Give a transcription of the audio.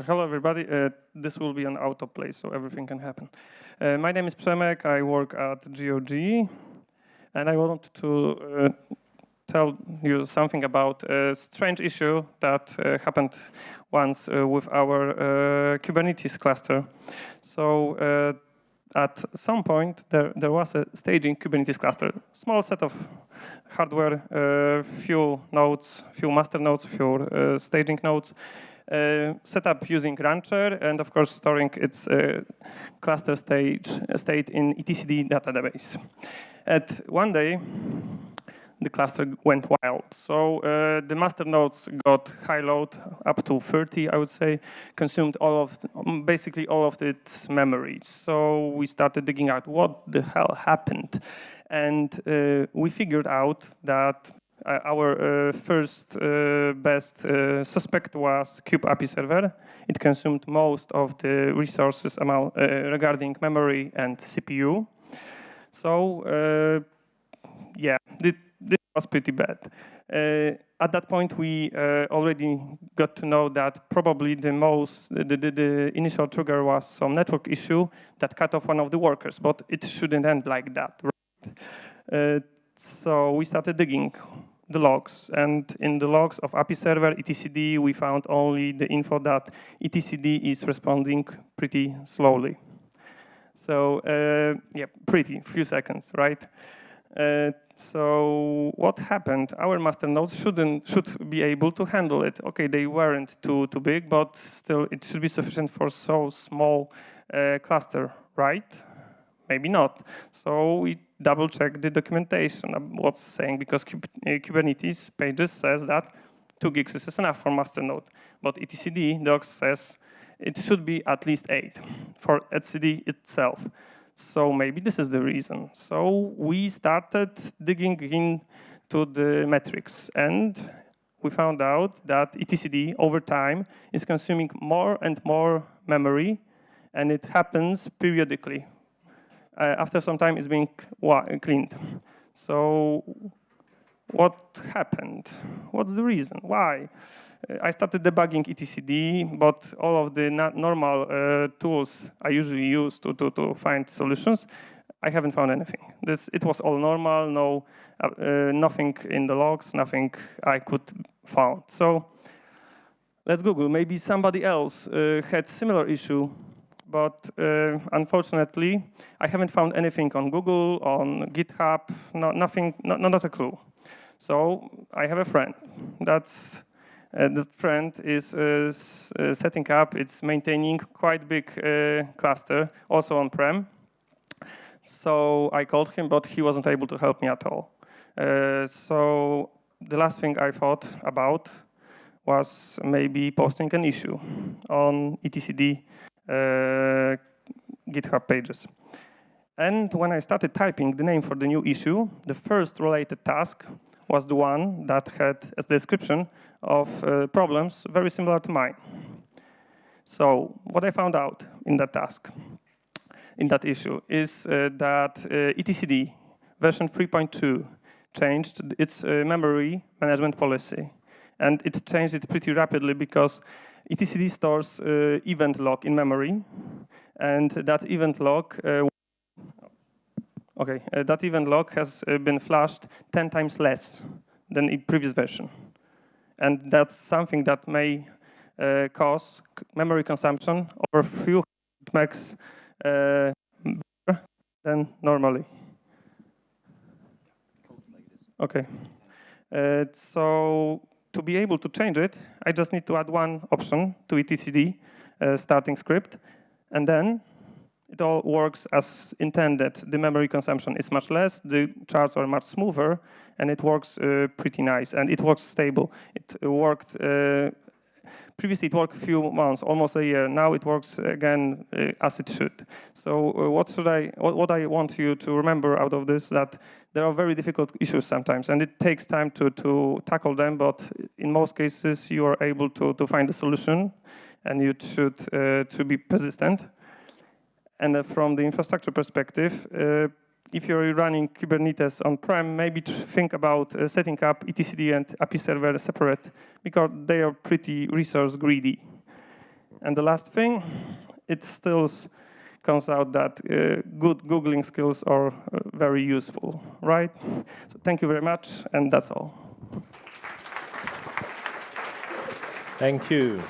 Hello, everybody. This will be an autoplay, so everything can happen. My name is Przemek. I work at GOG, and I want to tell you something about a strange issue that happened once with our Kubernetes cluster. So at some point, there was a staging Kubernetes cluster, small set of hardware, few nodes, few master nodes, few staging nodes, set up using Rancher, and of course storing its cluster state in etcd database. And one day, the cluster went wild. So the master nodes got high load, up to 30, I would say, consumed basically all of its memory. So we started digging out what the hell happened. And we figured out that our first best suspect was kube apiserver. It consumed most of the resources regarding memory and CPU. So yeah, this was pretty bad. At that point, we already got to know that probably the initial trigger was some network issue that cut off one of the workers, but it shouldn't end like that, right? So we started digging the logs, and in the logs of apiserver etcd, we found only the info that etcd is responding pretty slowly. So yeah, few seconds, right? So what happened? Our master nodes should be able to handle it. Okay, they weren't too big, but still it should be sufficient for so small cluster, right? Maybe not. So we double-check the documentation of what's saying, because Kubernetes pages says that 2 gigs is enough for master node. But etcd docs says it should be at least 8 for etcd itself. So maybe this is the reason. So we started digging into the metrics, and we found out that etcd over time is consuming more and more memory, and it happens periodically. After some time, it's being cleaned. So what happened? What's the reason? Why? I started debugging etcd, but all of the normal tools I usually use to find solutions, I haven't found anything. It was all normal, nothing in the logs, nothing I could find. So let's Google. Maybe somebody else had similar issue, but unfortunately, I haven't found anything on Google, on GitHub, nothing, not a clue. So I have a friend. That friend is setting up, it's maintaining quite big cluster, also on-prem. So I called him, but he wasn't able to help me at all. So the last thing I thought about was maybe posting an issue on etcd GitHub pages. And when I started typing the name for the new issue, the first related task was the one that had a description of problems very similar to mine. So what I found out in that task, in that issue, is that etcd version 3.2 changed its memory management policy. And it changed it pretty rapidly because etcd stores event log in memory, and that event log that event log has been flashed 10 times less than in previous version. And that's something that may cause memory consumption over a few megs better than normally. Okay. So to be able to change it, I just need to add one option to etcd starting script, and then it all works as intended. The memory consumption is much less, the charts are much smoother, and it works pretty nice, and it works stable. It worked, previously it worked a few months, almost a year. Now it works again as it should. So what I want you to remember out of this, that there are very difficult issues sometimes, and it takes time to tackle them, but in most cases you are able to find a solution, and you should to be persistent. And from the infrastructure perspective, if you're running Kubernetes on-prem, maybe think about setting up etcd and apiserver separate, because they are pretty resource greedy. And the last thing, it still comes out that good Googling skills are very useful, right? So thank you very much, and that's all. Thank you.